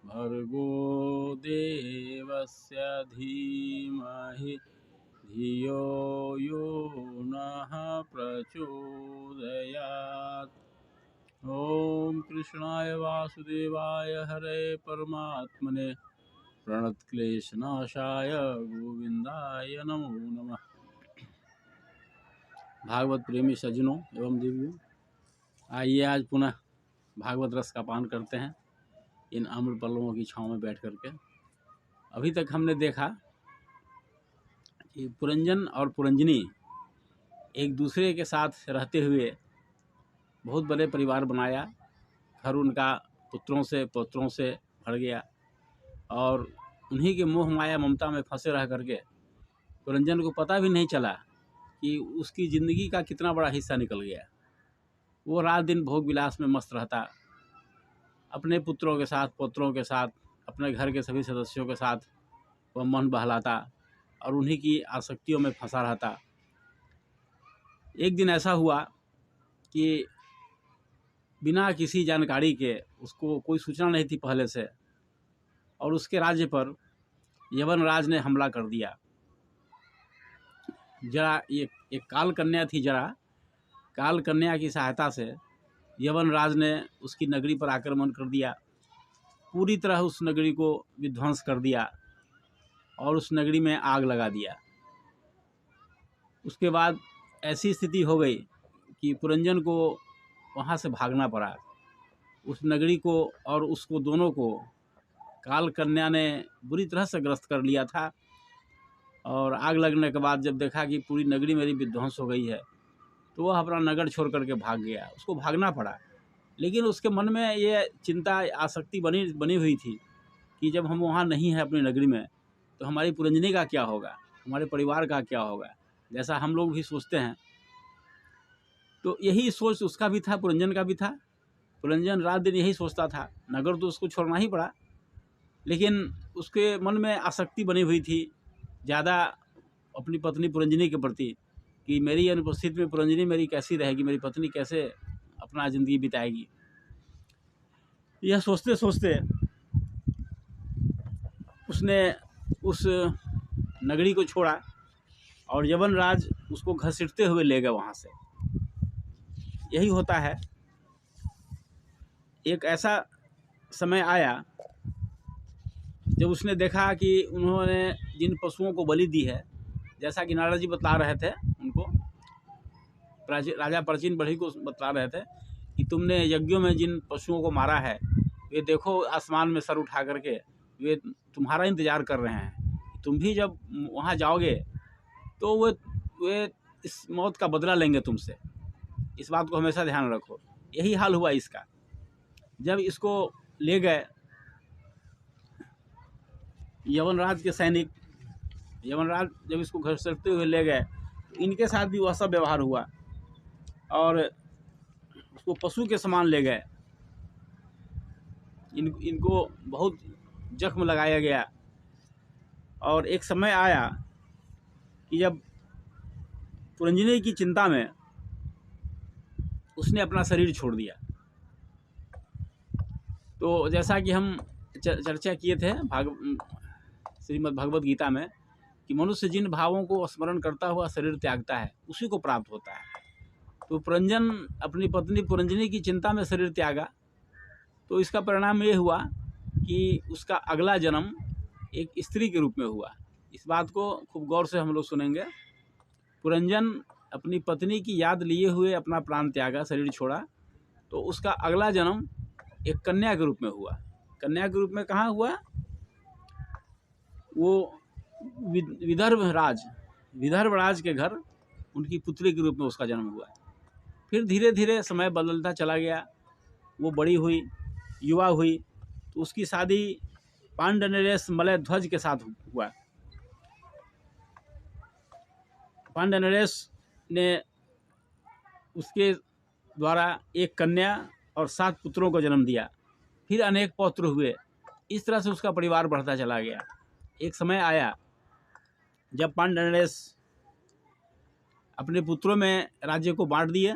भर्गो देवस्य धीमहि धियो यो नः प्रचोदयात्। ओम कृष्णाय वासुदेवाय हरे परमात्मने प्रणतक्लेशनाशाय गोविंदाय नमो नमः। भागवत प्रेमी सज्जनों एवं दिव्यों, आइए आज पुनः भागवत रस का पान करते हैं इन अमृत पल्लवों की छाँव में बैठ करके। अभी तक हमने देखा कि पुरंजन और पुरंजनी एक दूसरे के साथ रहते हुए बहुत बड़े परिवार बनाया। घर उनका पुत्रों से पौत्रों से भर गया और उन्हीं के मोह माया ममता में फंसे रह करके पुरंजन को पता भी नहीं चला कि उसकी ज़िंदगी का कितना बड़ा हिस्सा निकल गया। वो रात दिन भोग विलास में मस्त रहता, अपने पुत्रों के साथ पौत्रों के साथ अपने घर के सभी सदस्यों के साथ वह मन बहलाता और उन्हीं की आसक्तियों में फंसा रहता। एक दिन ऐसा हुआ कि बिना किसी जानकारी के, उसको कोई सूचना नहीं थी पहले से, और उसके राज्य पर यवनराज ने हमला कर दिया। जरा एक काल कन्या थी, जरा काल कन्या की सहायता से यवनराज ने उसकी नगरी पर आक्रमण कर दिया, पूरी तरह उस नगरी को विध्वंस कर दिया और उस नगरी में आग लगा दिया। उसके बाद ऐसी स्थिति हो गई कि पुरंजन को वहाँ से भागना पड़ा। उस नगरी को और उसको दोनों को काल कन्या ने बुरी तरह से ग्रस्त कर लिया था। और आग लगने के बाद जब देखा कि पूरी नगरी मेरी विध्वंस हो गई है, तो वह अपना नगर छोड़ करके भाग गया। उसको भागना पड़ा, लेकिन उसके मन में ये चिंता आसक्ति बनी हुई थी कि जब हम वहाँ नहीं हैं अपनी नगरी में, तो हमारी पुरंजनी का क्या होगा, हमारे परिवार का क्या होगा, जैसा हम लोग भी सोचते हैं। तो यही सोच उसका भी था, पुरंजन का भी था। पुरंजन रात दिन यही सोचता था। नगर तो उसको छोड़ना ही पड़ा, लेकिन उसके मन में आसक्ति बनी हुई थी ज़्यादा अपनी पत्नी पुरंजनी के प्रति कि मेरी अनुपस्थिति में पुरंजनी मेरी कैसी रहेगी, मेरी पत्नी कैसे अपना ज़िंदगी बिताएगी। यह सोचते सोचते उसने उस नगरी को छोड़ा और यवनराज उसको घसीटते हुए ले गए वहाँ से। यही होता है। एक ऐसा समय आया जब उसने देखा कि उन्होंने जिन पशुओं को बलि दी है, जैसा कि नारद जी बतला रहे थे उनको, राजा प्राचीन बढ़ी को बतला रहे थे कि तुमने यज्ञों में जिन पशुओं को मारा है, वे देखो आसमान में सर उठा करके वे तुम्हारा इंतज़ार कर रहे हैं। तुम भी जब वहाँ जाओगे तो वे इस मौत का बदला लेंगे तुमसे। इस बात को हमेशा ध्यान रखो। यही हाल हुआ इसका। जब इसको ले गए यवनराज के सैनिक, यवनराज जब इसको घसीटते हुए ले गए तो इनके साथ भी वह सब व्यवहार हुआ और उसको पशु के समान ले गए। इनको बहुत जख्म लगाया गया। और एक समय आया कि जब पुरंजनी की चिंता में उसने अपना शरीर छोड़ दिया। तो जैसा कि हम चर्चा किए थे श्रीमद् भगवद गीता में कि मनुष्य जिन भावों को स्मरण करता हुआ शरीर त्यागता है, उसी को प्राप्त होता है। तो पुरंजन अपनी पत्नी पुरंजनी की चिंता में शरीर त्यागा, तो इसका परिणाम ये हुआ कि उसका अगला जन्म एक स्त्री के रूप में हुआ। इस बात को खूब गौर से हम लोग सुनेंगे। पुरंजन अपनी पत्नी की याद लिए हुए अपना प्राण त्यागा, शरीर छोड़ा, तो उसका अगला जन्म एक कन्या के रूप में हुआ। कन्या के रूप में कहाँ हुआ? वो विदर्भ राज के घर उनकी पुत्री के रूप में उसका जन्म हुआ। फिर धीरे धीरे समय बदलता चला गया। वो बड़ी हुई, युवा हुई, तो उसकी शादी पांडनरेश मलय ध्वज के साथ हुआ। पांडनरेश ने उसके द्वारा एक कन्या और 7 पुत्रों को जन्म दिया। फिर अनेक पौत्र हुए। इस तरह से उसका परिवार बढ़ता चला गया। एक समय आया जब पांडनरेश अपने पुत्रों में राज्य को बांट दिए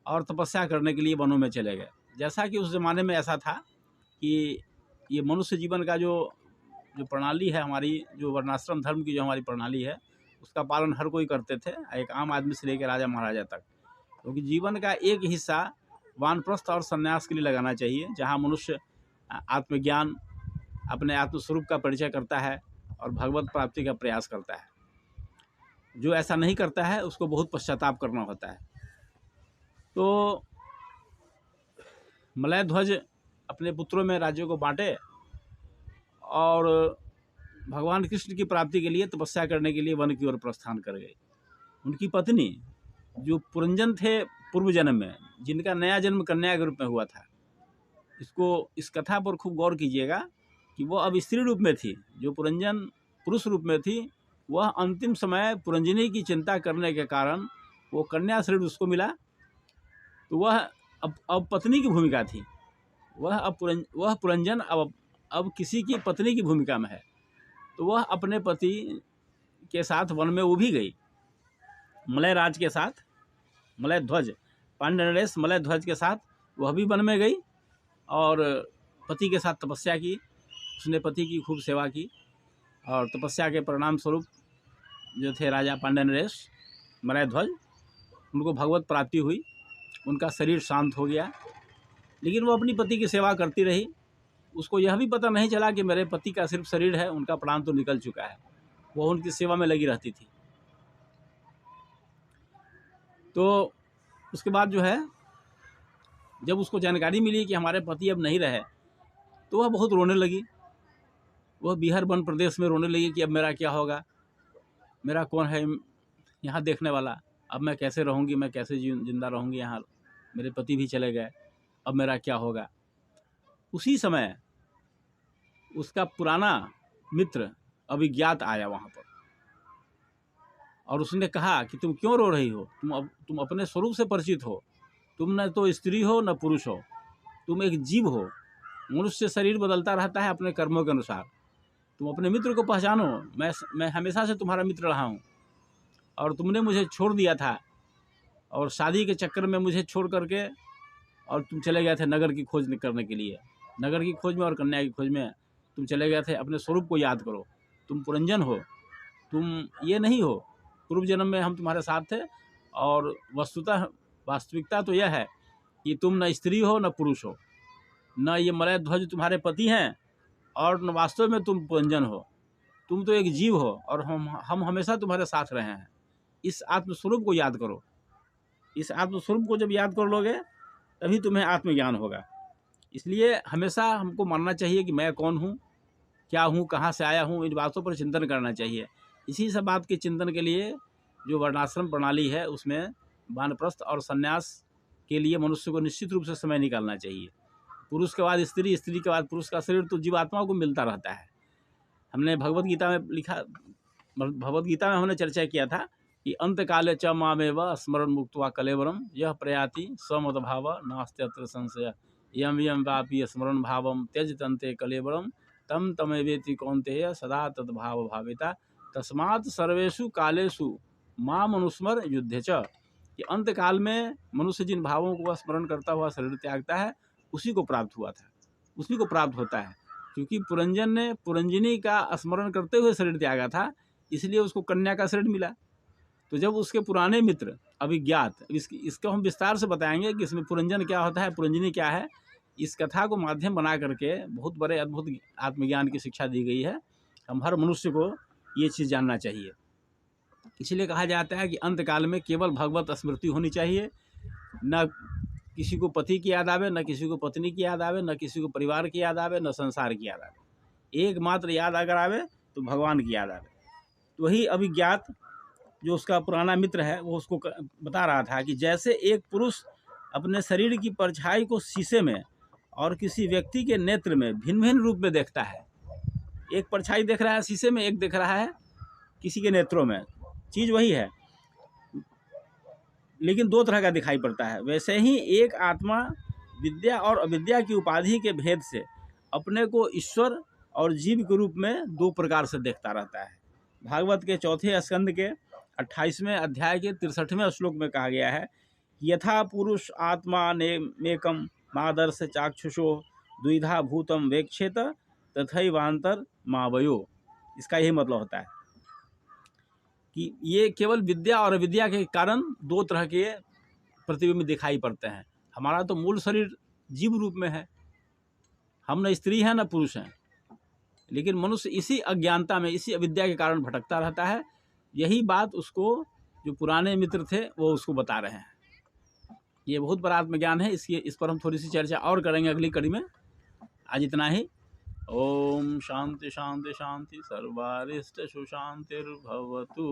और तपस्या करने के लिए वनों में चले गए। जैसा कि उस ज़माने में ऐसा था कि ये मनुष्य जीवन का जो प्रणाली है हमारी, जो वर्णाश्रम धर्म की जो हमारी प्रणाली है, उसका पालन हर कोई करते थे, एक आम आदमी से लेकर राजा महाराजा तक। क्योंकि जीवन का एक हिस्सा वानप्रस्थ और संन्यास के लिए लगाना चाहिए, जहाँ मनुष्य आत्मज्ञान, अपने आत्मस्वरूप का परिचय करता है और भगवत प्राप्ति का प्रयास करता है। जो ऐसा नहीं करता है उसको बहुत पश्चाताप करना होता है। तो मलय ध्वज अपने पुत्रों में राज्यों को बांटे और भगवान कृष्ण की प्राप्ति के लिए तपस्या करने के लिए वन की ओर प्रस्थान कर गए। उनकी पत्नी जो पुरंजन थे पूर्व जन्म में, जिनका नया जन्म कन्या के रूप में हुआ था, इस कथा पर खूब गौर कीजिएगा कि वह अब स्त्री रूप में थी। जो पुरंजन पुरुष रूप में थी, वह अंतिम समय पुरंजनी की चिंता करने के कारण वो कन्या शरीर उसको मिला, तो वह अब पत्नी की भूमिका थी। वह पुरंजन अब किसी की पत्नी की भूमिका में है। तो वह अपने पति के साथ वन में वो भी गई, मलय राज के साथ, मलय ध्वज, पांडनरेश मलय ध्वज के साथ वह भी वन में गई और पति के साथ तपस्या की। उसने पति की खूब सेवा की और तपस्या के परिणाम स्वरूप जो थे राजा पांडनरेश मलय ध्वज, उनको भगवत प्राप्ति हुई, उनका शरीर शांत हो गया। लेकिन वो अपनी पति की सेवा करती रही। उसको यह भी पता नहीं चला कि मेरे पति का सिर्फ शरीर है, उनका प्राण तो निकल चुका है। वो उनकी सेवा में लगी रहती थी। तो उसके बाद जो है, जब उसको जानकारी मिली कि हमारे पति अब नहीं रहे, तो वह बहुत रोने लगी। वह बिहार वन प्रदेश में रोने लगी कि अब मेरा क्या होगा, मेरा कौन है यहाँ देखने वाला, अब मैं कैसे रहूँगी, मैं कैसे जिंदा रहूँगी यहाँ, मेरे पति भी चले गए, अब मेरा क्या होगा। उसी समय उसका पुराना मित्र अभिज्ञात आया वहाँ पर और उसने कहा कि तुम क्यों रो रही हो, तुम अपने स्वरूप से परिचित हो, तुम न तो स्त्री हो न पुरुष हो, तुम एक जीव हो। मनुष्य शरीर बदलता रहता है अपने कर्मों के अनुसार। तुम अपने मित्र को पहचानो। मैं हमेशा से तुम्हारा मित्र रहा हूँ और तुमने मुझे छोड़ दिया था और शादी के चक्कर में मुझे छोड़ करके और तुम चले गए थे नगर की खोज करने के लिए। नगर की खोज में और कन्या की खोज में तुम चले गए थे। अपने स्वरूप को याद करो, तुम पुरंजन हो, तुम ये नहीं हो। पूर्व जन्म में हम तुम्हारे साथ थे और वास्तविकता तो यह है कि तुम न स्त्री हो न पुरुष हो, न ये मलय ध्वज तुम्हारे पति हैं और न वास्तव में तुम पुरंजन हो। तुम तो एक जीव हो और हम हमेशा तुम्हारे साथ रहे हैं। इस आत्मस्वरूप को याद करो। इस आत्मस्वरूप को जब याद कर लोगे तभी तुम्हें आत्मज्ञान होगा। इसलिए हमेशा हमको मानना चाहिए कि मैं कौन हूँ, क्या हूँ, कहाँ से आया हूँ, इन बातों पर चिंतन करना चाहिए। इसी सब बात के चिंतन के लिए जो वर्णाश्रम प्रणाली है, उसमें वानप्रस्थ और संन्यास के लिए मनुष्य को निश्चित रूप से समय निकालना चाहिए। पुरुष के बाद स्त्री, स्त्री के बाद पुरुष का शरीर तो जीवात्माओं को मिलता रहता है। हमने भगवत गीता में हमने चर्चा किया था कि अंत काले च मामेव स्मरण मुक्त्वा कलेवरम यह प्रयाति समद भाव नास्त्यत्र संशय यम यम वापी स्मरण भावम त्यज तंते कलेवरम तम तमेवेति कौन्तेय सदा तद्भाव भाविता तस्मात् सर्वेषु कालेषु माम अनुस्मर युद्धे च। कि अंत काल में मनुष्य जिन भावों को स्मरण करता हुआ शरीर त्यागता है, उसी को प्राप्त हुआ था, उसी को प्राप्त होता है। क्योंकि पुरंजन ने पुरंजनी का स्मरण करते हुए शरीर त्यागा था, इसलिए उसको कन्या का शरीर मिला। तो जब उसके पुराने मित्र अभिज्ञात, इसको हम विस्तार से बताएंगे कि इसमें पुरंजन क्या होता है, पुरंजनी क्या है। इस कथा को माध्यम बना करके बहुत बड़े अद्भुत आत्मज्ञान की शिक्षा दी गई है। हम हर मनुष्य को ये चीज़ जानना चाहिए। इसलिए कहा जाता है कि अंतकाल में केवल भगवत स्मृति होनी चाहिए। न किसी को पति की याद आवे, न किसी को पत्नी की याद आवे, न किसी को परिवार की याद आवे, न संसार की याद आवे। एकमात्र याद अगर आवे तो भगवान की याद आवे। तो वही अभिज्ञात जो उसका पुराना मित्र है, वो उसको बता रहा था कि जैसे एक पुरुष अपने शरीर की परछाई को शीशे में और किसी व्यक्ति के नेत्र में भिन्न भिन्न रूप में देखता है। एक परछाई देख रहा है शीशे में, एक देख रहा है किसी के नेत्रों में, चीज़ वही है लेकिन दो तरह का दिखाई पड़ता है। वैसे ही एक आत्मा विद्या और अविद्या की उपाधि के भेद से अपने को ईश्वर और जीव के रूप में दो प्रकार से देखता रहता है। भागवत के 4 स्कंद के 28वें अध्याय के 63वें श्लोक में कहा गया है, यथा पुरुष आत्मा नेकम मादर्श चाक्षुषो द्विधा भूतम वेक्षेत तथैवांतर मावयो। इसका यही मतलब होता है कि ये केवल विद्या और अविद्या के कारण दो तरह के प्रतिबिंब दिखाई पड़ते हैं। हमारा तो मूल शरीर जीव रूप में है, हम न स्त्री हैं न पुरुष हैं, लेकिन मनुष्य इसी अज्ञानता में, इसी अविद्या के कारण भटकता रहता है। यही बात उसको जो पुराने मित्र थे वो उसको बता रहे हैं। ये बहुत बड़ा आत्मज्ञान है। इस पर हम थोड़ी सी चर्चा और करेंगे अगली कड़ी में। आज इतना ही। ओम शांति शांति शांति, सर्वारिष्ट सुशांतिर्भवतु।